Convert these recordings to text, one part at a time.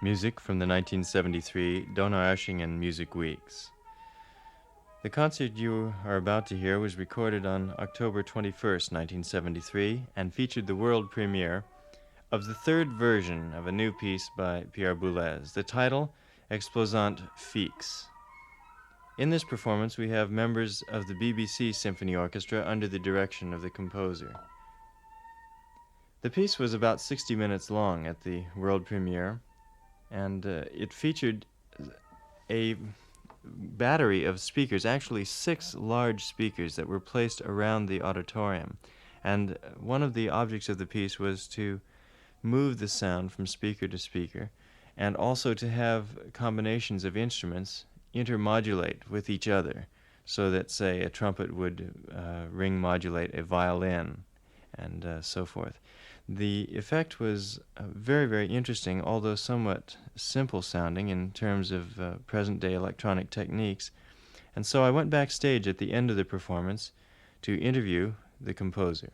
Music from the 1973 Donaueschingen Music Weeks. The concert you are about to hear was recorded on October 21st, 1973, and featured the world premiere of the third version of a new piece by Pierre Boulez, the title, Exposant Fix. In this performance, we have members of the BBC Symphony Orchestra under the direction of the composer. The piece was about 60 minutes long at the world premiere, and it featured a battery of speakers, actually 6 large speakers that were placed around the auditorium. And one of the objects of the piece was to move the sound from speaker to speaker, and also to have combinations of instruments intermodulate with each other, so that, say, a trumpet would ring modulate a violin, and so forth. The effect was very, very interesting, although somewhat simple sounding in terms of present-day electronic techniques. And so I went backstage at the end of the performance to interview the composer.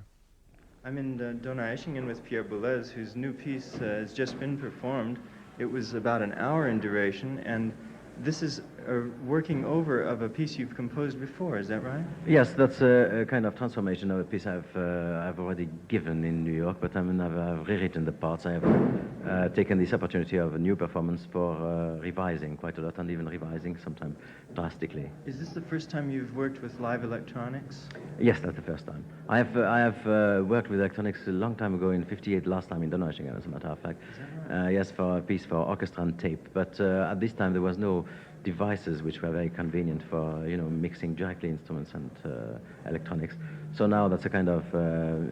I'm in Donaueschingen with Pierre Boulez, whose new piece has just been performed. It was about an hour in duration, and this is a working over of a piece you've composed before, is that right? Yes, that's a kind of transformation of a piece I've already given in New York, but I've rewritten the parts. I have taken this opportunity of a new performance for revising quite a lot, and even revising sometimes drastically. Is this the first time you've worked with live electronics? Yes, that's the first time. I have worked with electronics a long time ago, in '58, last time in Donaueschingen, as a matter of fact. Is that right? Yes, for a piece for orchestra and tape. But at this time there was no devices which were very convenient for mixing directly instruments and electronics. So now that's a kind of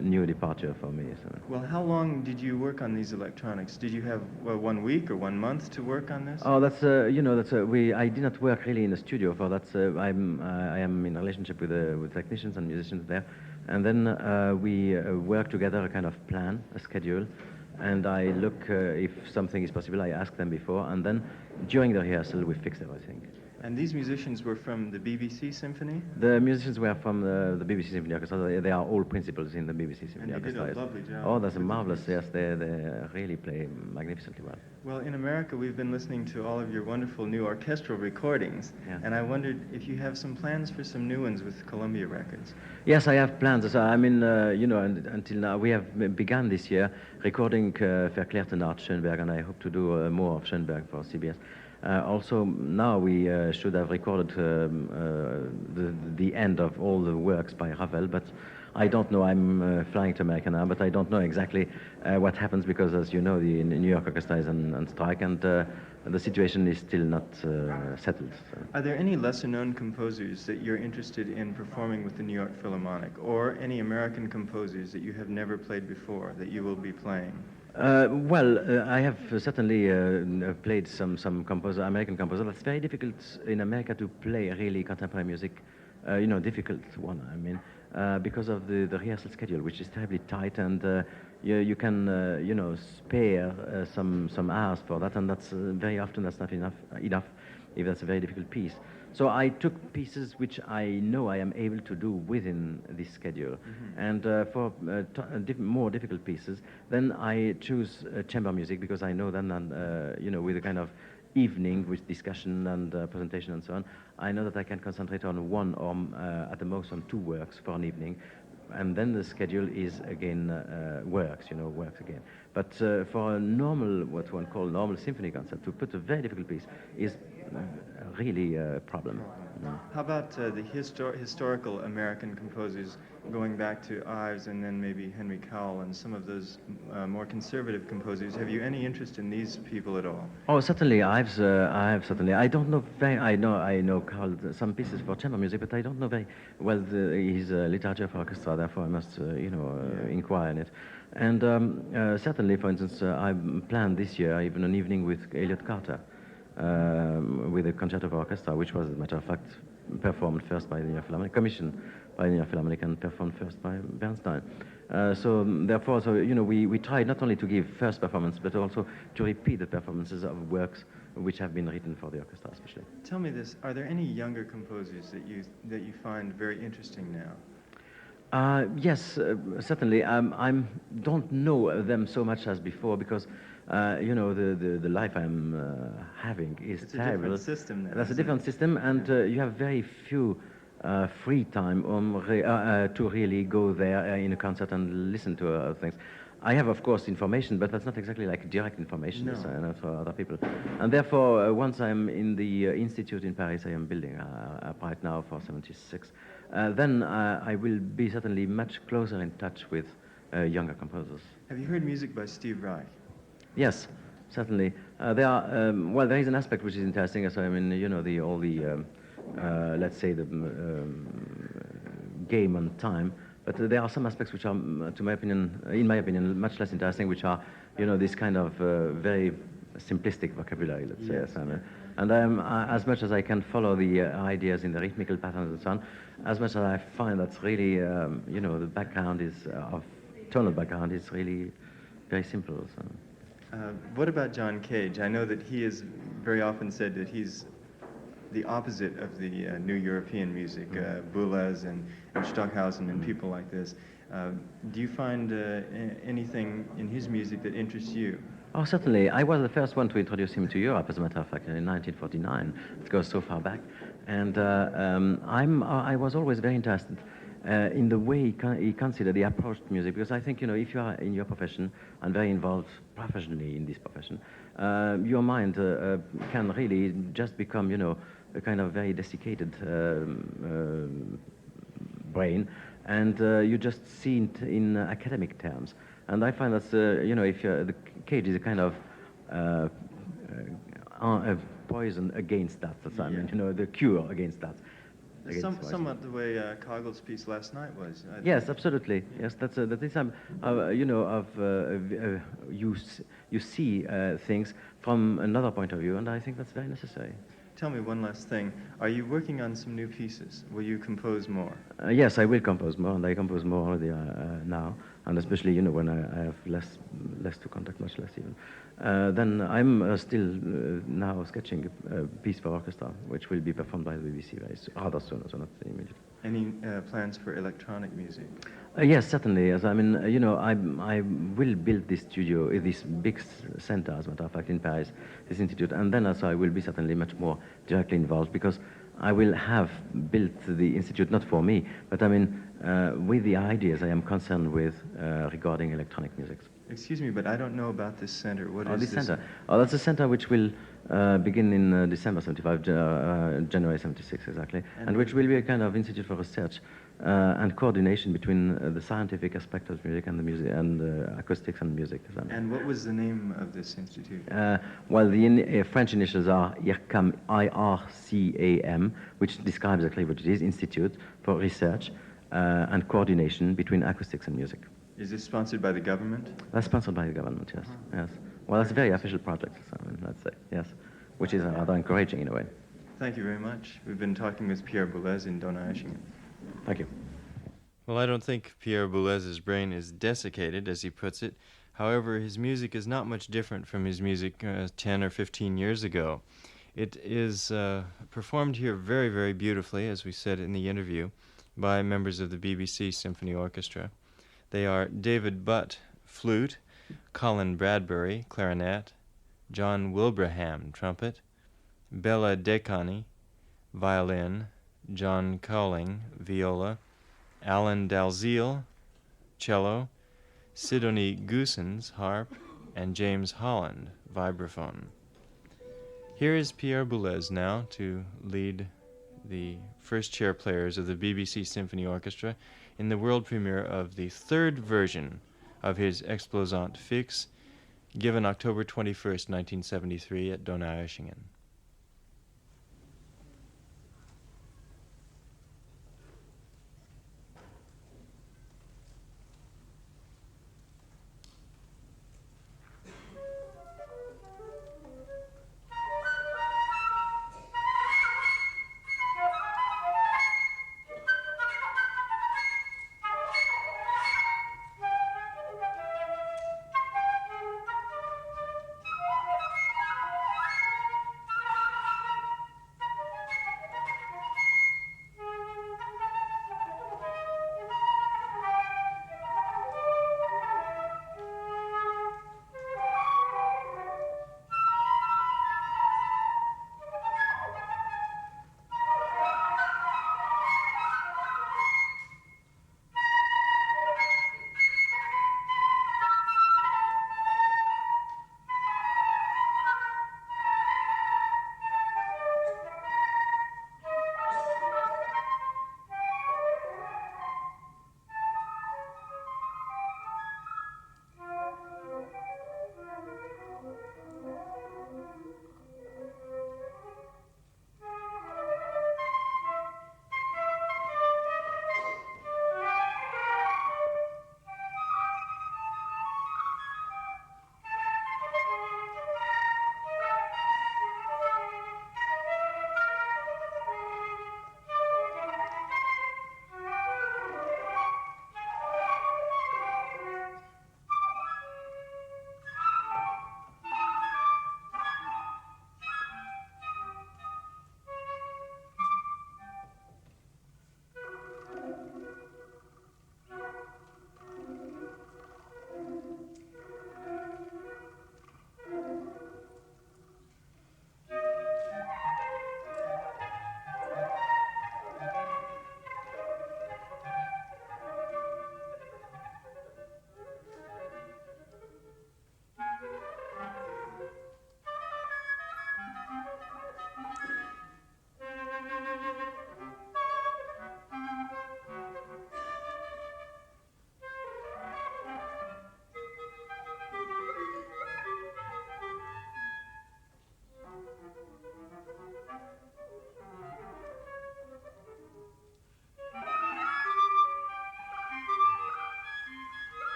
new departure for me. So. Well, how long did you work on these electronics? Did you have 1 week or 1 month to work on this? Oh, that's I did not work really in the studio for that. I am in a relationship with technicians and musicians there, and then we work together a kind of plan, a schedule. And I look if something is possible, I ask them before, and then during the rehearsal we fix everything. And these musicians were from the BBC Symphony? The musicians were from the BBC Symphony Orchestra. They are all principals in the BBC Symphony Orchestra. And they did a lovely job. Oh, that's marvelous. Yes, they really play magnificently well. Well, in America, we've been listening to all of your wonderful new orchestral recordings, and I wondered if you have some plans for some new ones with Columbia Records. Yes, I have plans. I mean, until now, we have begun this year recording Verklärte Art Schoenberg, and I hope to do more of Schoenberg for CBS. Also, now we should have recorded the end of all the works by Ravel, but I don't know. I'm flying to America now, but I don't know exactly what happens because, as you know, the New York Orchestra is on strike, and the situation is still not settled. So. Are there any lesser-known composers that you're interested in performing with the New York Philharmonic, or any American composers that you have never played before that you will be playing? I have certainly played some American composer. It's very difficult in America to play really contemporary music, difficult one, I mean, because of the rehearsal schedule, which is terribly tight, and you can, spare some hours for that, and that's very often that's not enough if that's a very difficult piece. So I took pieces which I know I am able to do within this schedule. And for more difficult pieces, then I choose chamber music, because I know then, with a kind of evening with discussion and presentation and so on, I know that I can concentrate on one or at the most on 2 works for an evening. And then the schedule is again works again. But for a normal, what one calls normal symphony concert, to put a very difficult piece is really a problem. How about the historical American composers, going back to Ives and then maybe Henry Cowell and some of those more conservative composers? Have you any interest in these people at all? Oh, certainly, Ives. Certainly. I don't know I know Cowell some pieces for chamber music, but I don't know very well his literature for orchestra. Therefore, I must inquire in it. And certainly, for instance, I planned this year even an evening with Elliott Carter. With a concerto for orchestra, which was, as a matter of fact, performed first by the New York Philharmonic, commissioned by the New York Philharmonic, and performed first by Bernstein. Therefore, we tried not only to give first performance, but also to repeat the performances of works which have been written for the orchestra, especially. Tell me this: are there any younger composers that you find very interesting now? Yes, certainly. I don't know them so much as before, because the life I'm having is It's a terrible. different system now, That's a isn't different it? system, and you have very few free time to really go there in a concert and listen to things. I have, of course, information, but that's not exactly like direct information. No. It's, for other people. And therefore, once I'm in the institute in Paris, I am building right now for 76, then I will be certainly much closer in touch with younger composers. Have you heard music by Steve Reich? Yes, certainly. There is an aspect which is interesting. So, I mean, all the, let's say, the game on time. But there are some aspects which are, in my opinion, much less interesting, which are, this kind of very simplistic vocabulary, let's say. Yes, Yes, yeah. and as much as I can follow the ideas in the rhythmical patterns and so on, as much as I find that's really, the background is, of tonal background is really very simple. So. What about John Cage? I know that he has very often said that he's the opposite of the new European music, Boulez and Stockhausen and people like this. Do you find anything in his music that interests you? Oh, certainly. I was the first one to introduce him to Europe, as a matter of fact, in 1949. It goes so far back. And I was always very interested in the way he considered, he approached music, because I think, if you are in your profession and very involved professionally in this profession, your mind can really just become, a kind of very desiccated brain, and you just see it in academic terms. And I find that, if the Cage is a kind of a poison against that. That's, I mean, the cure against that. Somewhat the way Coggle's piece last night was. Yes, absolutely. Yes, that is you see things from another point of view, and I think that's very necessary. Tell me one last thing. Are you working on some new pieces? Will you compose more? Yes, I will compose more, and I compose more already now, and especially when I have less to contact, much less even. Then I'm still now sketching a piece for orchestra, which will be performed by the BBC rather soon, so not immediately. Any plans for electronic music? Yes, certainly. As I mean, I will build this studio, this big center, as a matter of fact, in Paris, this institute, and then also I will be certainly much more directly involved, because I will have built the institute not for me, but I mean with the ideas I am concerned with regarding electronic music. Excuse me, but I don't know about this center. What is this this? center? Oh, that's a center which will begin in December 75, January 76 exactly, and which will be a kind of institute for research and coordination between the scientific aspect of music and the music and acoustics and music. And what was the name of this institute? Well, the French initials are IRCAM, IRCAM, which describes exactly what it is, Institute for Research and Coordination between Acoustics and Music. Is this sponsored by the government? That's sponsored by the government, yes. Yes. Well, that's a very official project, let's say, yes, which is rather encouraging in a way. Thank you very much. We've been talking with Pierre Boulez in Donaueschingen. Thank you. Well, I don't think Pierre Boulez's brain is desiccated, as he puts it. However, his music is not much different from his music 10 or 15 years ago. It is performed here very, very beautifully, as we said in the interview, by members of the BBC Symphony Orchestra. They are David Butt, flute, Colin Bradbury, clarinet, John Wilbraham, trumpet, Bella Dekani, violin, John Cowling, viola, Alan Dalziel, cello, Sidonie Goossens, harp, and James Holland, vibraphone. Here is Pierre Boulez now to lead the first chair players of the BBC Symphony Orchestra in the world premiere of the third version of his Explosant Fixe, given October 21st, 1973 at Donaueschingen.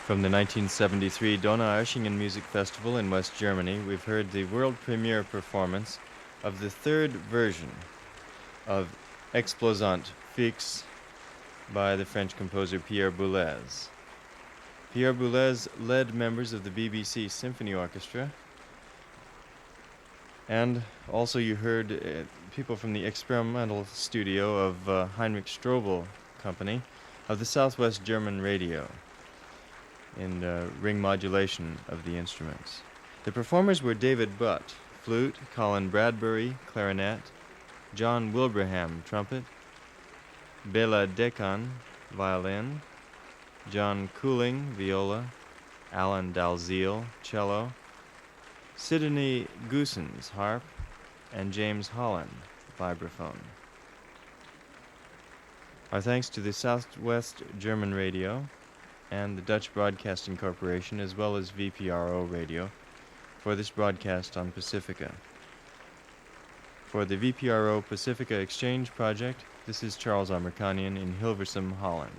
From the 1973 Donaueschingen Music Festival in West Germany, we've heard the world premiere performance of the third version of Explosant Fixe by the French composer Pierre Boulez. Pierre Boulez led members of the BBC Symphony Orchestra, and also you heard people from the experimental studio of Heinrich Strobel Company of the Southwest German Radio in ring modulation of the instruments. The performers were David Butt, flute, Colin Bradbury, clarinet, John Wilbraham, trumpet, Bela Dekan, violin, John Cooling, viola, Alan Dalziel, cello, Sidonie Goossens, harp, and James Holland, vibraphone. Our thanks to the Southwest German Radio and the Dutch Broadcasting Corporation, as well as VPRO Radio, for this broadcast on Pacifica. For the VPRO Pacifica Exchange Project, this is Charles Amerkanian in Hilversum, Holland.